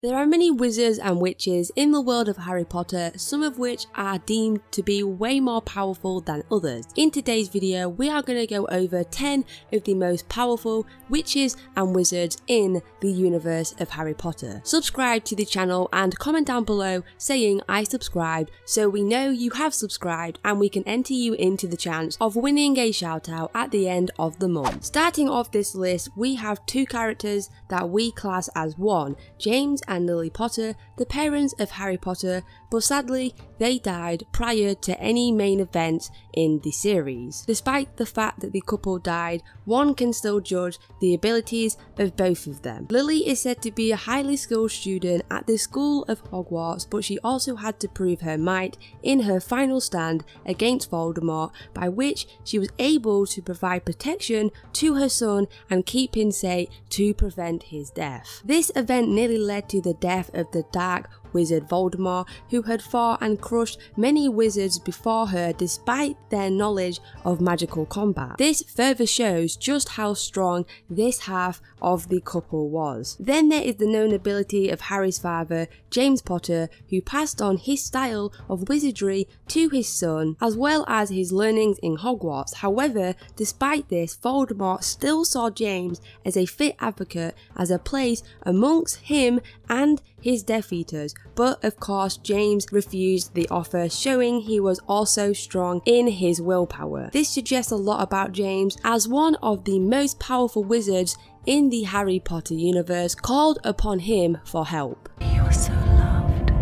There are many wizards and witches in the world of Harry Potter, some of which are deemed to be way more powerful than others. In today's video, we are going to go over 10 of the most powerful witches and wizards in the universe of Harry Potter. Subscribe to the channel and comment down below saying I subscribed so we know you have subscribed and we can enter you into the chance of winning a shout out at the end of the month. Starting off this list, we have two characters that we class as one, James and Lily Potter, the parents of Harry Potter, but sadly they died prior to any main events in the series. Despite the fact that the couple died, one can still judge the abilities of both of them. Lily is said to be a highly skilled student at the School of Hogwarts, but she also had to prove her might in her final stand against Voldemort, by which she was able to provide protection to her son and keep him safe to prevent his death. This event nearly led to the death of the Dark Wizard Voldemort, who had fought and crushed many wizards before her despite their knowledge of magical combat. This further shows just how strong this half of the couple was. Then there is the known ability of Harry's father, James Potter, who passed on his style of wizardry to his son, as well as his learnings in Hogwarts. However, despite this, Voldemort still saw James as a fit advocate as a place amongst him and his Death Eaters, but of course James refused the offer, showing he was also strong in his willpower. This suggests a lot about James as one of the most powerful wizards in the Harry Potter universe called upon him for help. You were so loved,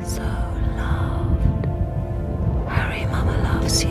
so loved. Harry, Mama loves you.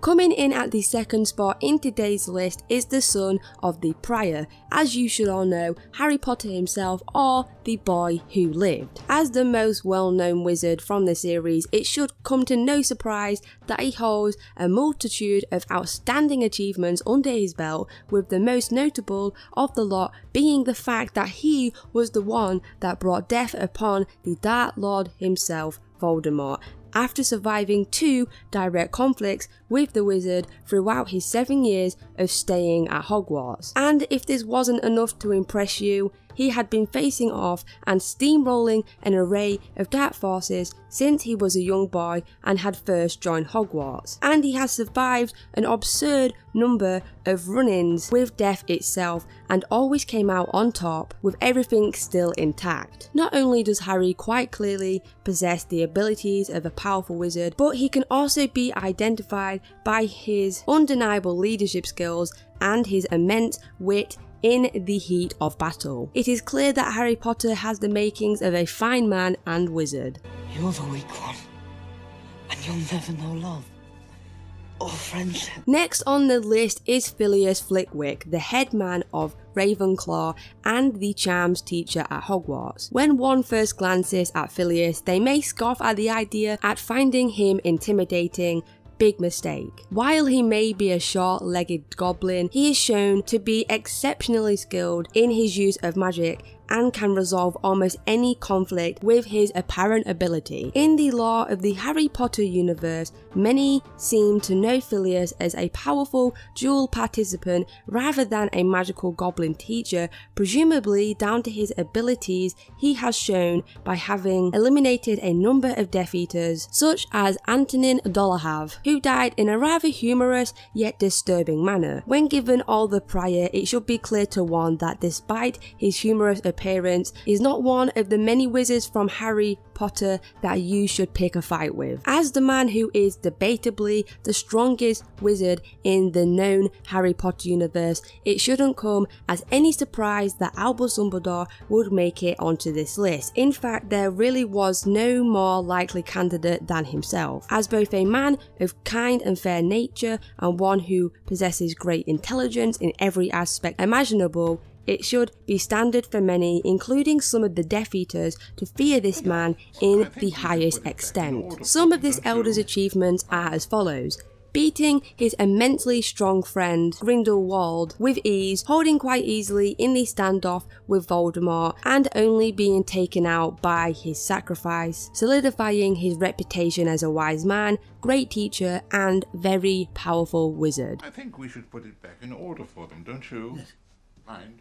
Coming in at the second spot in today's list is the son of the Prior, as you should all know, Harry Potter himself, or the boy who lived. As the most well-known wizard from the series, it should come to no surprise that he holds a multitude of outstanding achievements under his belt, with the most notable of the lot being the fact that he was the one that brought death upon the Dark Lord himself, Voldemort, after surviving 2 direct conflicts with the wizard throughout his 7 years of staying at Hogwarts. And if this wasn't enough to impress you, he had been facing off and steamrolling an array of dark forces since he was a young boy and had first joined Hogwarts. And he has survived an absurd number of run-ins with death itself and always came out on top with everything still intact. Not only does Harry quite clearly possess the abilities of a powerful wizard, but he can also be identified by his undeniable leadership skills and his immense wit in the heat of battle. It is clear that Harry Potter has the makings of a fine man and wizard. You're the weak one, and you'll never know love or friendship. Next on the list is Filius Flitwick, the head man of Ravenclaw and the charms teacher at Hogwarts. When one first glances at Filius, they may scoff at the idea at finding him intimidating. Big mistake. While he may be a short-legged goblin, he is shown to be exceptionally skilled in his use of magic and can resolve almost any conflict with his apparent ability. In the lore of the Harry Potter universe, many seem to know Filius as a powerful duel participant rather than a magical goblin teacher, presumably down to his abilities he has shown by having eliminated a number of Death Eaters, such as Antonin Dolohov, who died in a rather humorous yet disturbing manner. When given all the prior, it should be clear to one that despite his humorous appearance, is not one of the many wizards from Harry Potter that you should pick a fight with. As the man who is debatably the strongest wizard in the known Harry Potter universe, it shouldn't come as any surprise that Albus Dumbledore would make it onto this list. In fact, there really was no more likely candidate than himself. As both a man of kind and fair nature and one who possesses great intelligence in every aspect imaginable, it should be standard for many, including some of the Death Eaters, to fear this man in the highest extent. Some of this elder's achievements are as follows: beating his immensely strong friend Grindelwald with ease, holding quite easily in the standoff with Voldemort, and only being taken out by his sacrifice, solidifying his reputation as a wise man, great teacher, and very powerful wizard. I think we should put it back in order for them, don't you? Yes. Mind?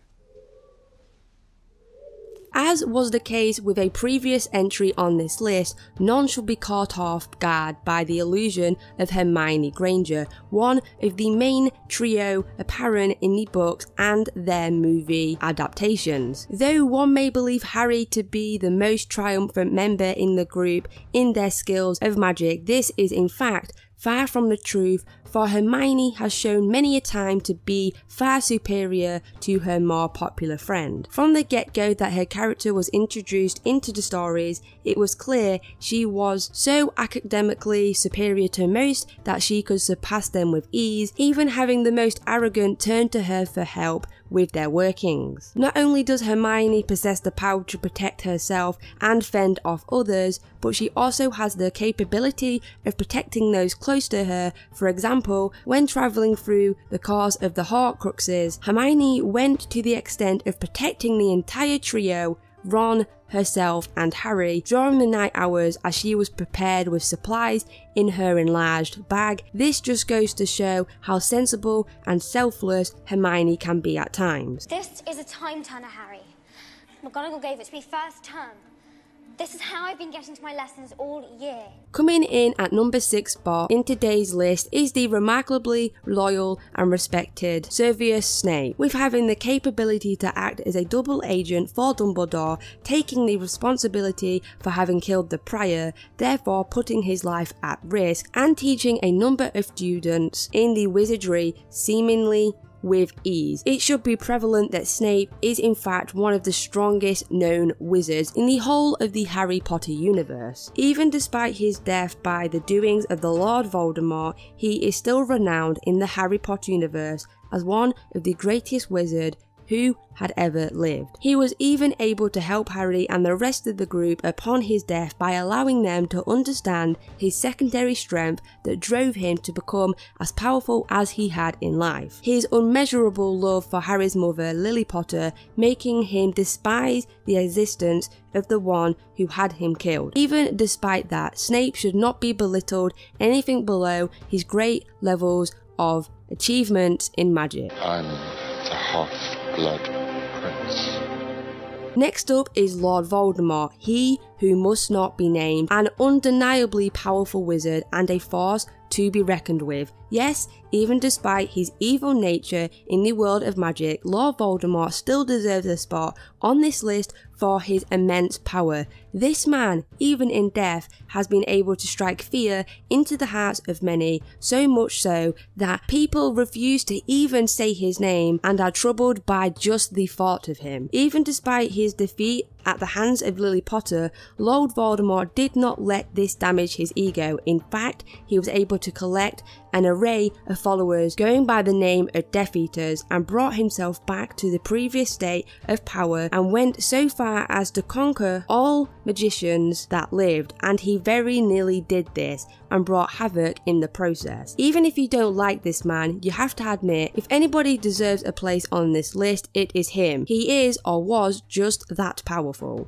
As was the case with a previous entry on this list, none should be caught off guard by the illusion of Hermione Granger, one of the main trio apparent in the books and their movie adaptations. Though one may believe Harry to be the most triumphant member in the group in their skills of magic, this is in fact far from the truth, for Hermione has shown many a time to be far superior to her more popular friend. From the get-go that her character was introduced into the stories, it was clear she was so academically superior to most that she could surpass them with ease, even having the most arrogant turn to her for help with their workings. Not only does Hermione possess the power to protect herself and fend off others, but she also has the capability of protecting those close to her. For example, when travelling through the course of the Horcruxes, Hermione went to the extent of protecting the entire trio, Ron, herself and Harry, during the night hours as she was prepared with supplies in her enlarged bag. This just goes to show how sensible and selfless Hermione can be at times. This is a time turner, Harry. McGonagall gave it to me first term. This is how I've been getting to my lessons all year. Coming in at number 6 spot in today's list is the remarkably loyal and respected Severus Snape, with having the capability to act as a double agent for Dumbledore, taking the responsibility for having killed the Prior, therefore putting his life at risk, and teaching a number of students in the wizardry seemingly with ease. It should be prevalent that Snape is in fact one of the strongest known wizards in the whole of the Harry Potter universe. Even despite his death by the doings of the Lord Voldemort, he is still renowned in the Harry Potter universe as one of the greatest wizards who had ever lived. He was even able to help Harry and the rest of the group upon his death by allowing them to understand his secondary strength that drove him to become as powerful as he had in life. His unmeasurable love for Harry's mother, Lily Potter, making him despise the existence of the one who had him killed. Even despite that, Snape should not be belittled anything below his great levels of achievement in magic. I'm the half-blood prince. Next up is Lord Voldemort, he who must not be named, an undeniably powerful wizard and a force to be reckoned with. Yes, even despite his evil nature in the world of magic, Lord Voldemort still deserves a spot on this list for his immense power. This man, even in death, has been able to strike fear into the hearts of many, so much so that people refuse to even say his name and are troubled by just the thought of him. Even despite his defeat at the hands of Lily Potter, Lord Voldemort did not let this damage his ego. In fact, he was able to collect an array of followers going by the name of Death Eaters and brought himself back to the previous state of power and went so far as to conquer all magicians that lived, and he very nearly did this and brought havoc in the process. Even if you don't like this man, you have to admit, if anybody deserves a place on this list, it is him. He is or was just that powerful.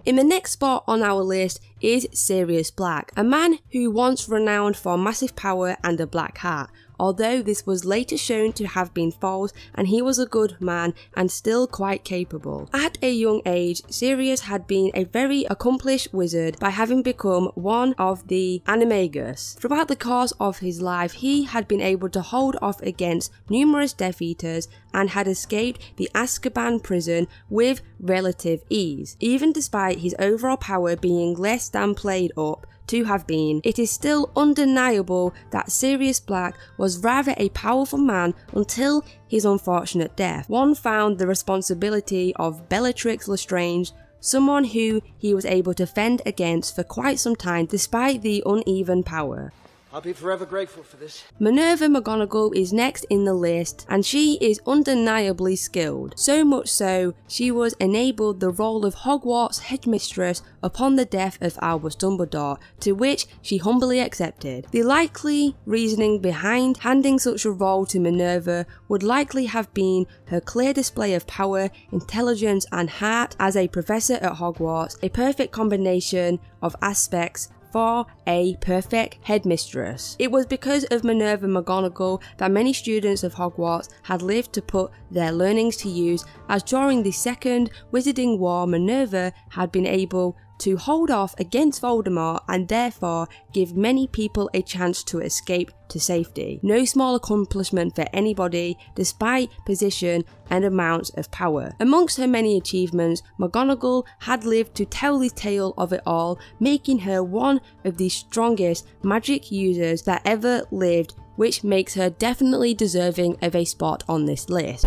In the next spot on our list is Sirius Black, a man who once renowned for massive power and a black heart, although this was later shown to have been false and he was a good man and still quite capable. At a young age, Sirius had been a very accomplished wizard by having become one of the Animagus. Throughout the course of his life, he had been able to hold off against numerous Death Eaters and had escaped the Azkaban prison with relative ease. Even despite his overall power being less than played up to have been, it is still undeniable that Sirius Black was rather a powerful man until his unfortunate death. One found the responsibility of Bellatrix Lestrange, someone who he was able to fend against for quite some time despite the uneven power. I'll be forever grateful for this. Minerva McGonagall is next in the list, and she is undeniably skilled. So much so, she was enabled the role of Hogwarts headmistress upon the death of Albus Dumbledore, to which she humbly accepted. The likely reasoning behind handing such a role to Minerva would likely have been her clear display of power, intelligence and heart as a professor at Hogwarts, a perfect combination of aspects for a perfect headmistress. It was because of Minerva McGonagall that many students of Hogwarts had lived to put their learnings to use, as during the Second Wizarding War Minerva had been able to hold off against Voldemort and therefore give many people a chance to escape to safety. No small accomplishment for anybody, despite position and amounts of power. Amongst her many achievements, McGonagall had lived to tell the tale of it all, making her one of the strongest magic users that ever lived, which makes her definitely deserving of a spot on this list.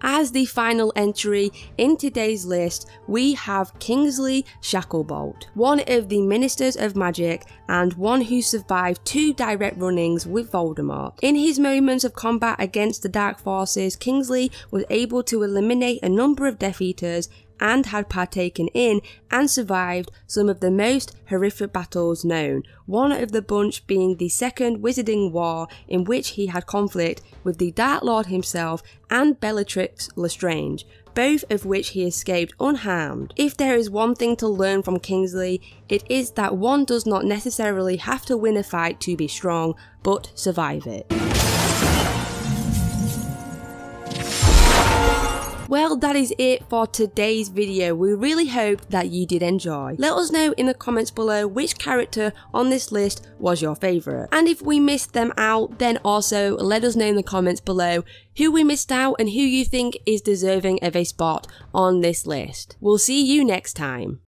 As the final entry in today's list, we have Kingsley Shacklebolt, one of the Ministers of Magic and one who survived 2 direct run-ins with Voldemort. In his moments of combat against the Dark Forces, Kingsley was able to eliminate a number of Death Eaters and had partaken in and survived some of the most horrific battles known, one of the bunch being the Second Wizarding War, in which he had conflict with the Dark Lord himself and Bellatrix Lestrange, both of which he escaped unharmed. If there is one thing to learn from Kingsley, it is that one does not necessarily have to win a fight to be strong, but survive it. Well, that is it for today's video. We really hope that you did enjoy. Let us know in the comments below which character on this list was your favourite. And if we missed them out, then also let us know in the comments below who we missed out and who you think is deserving of a spot on this list. We'll see you next time.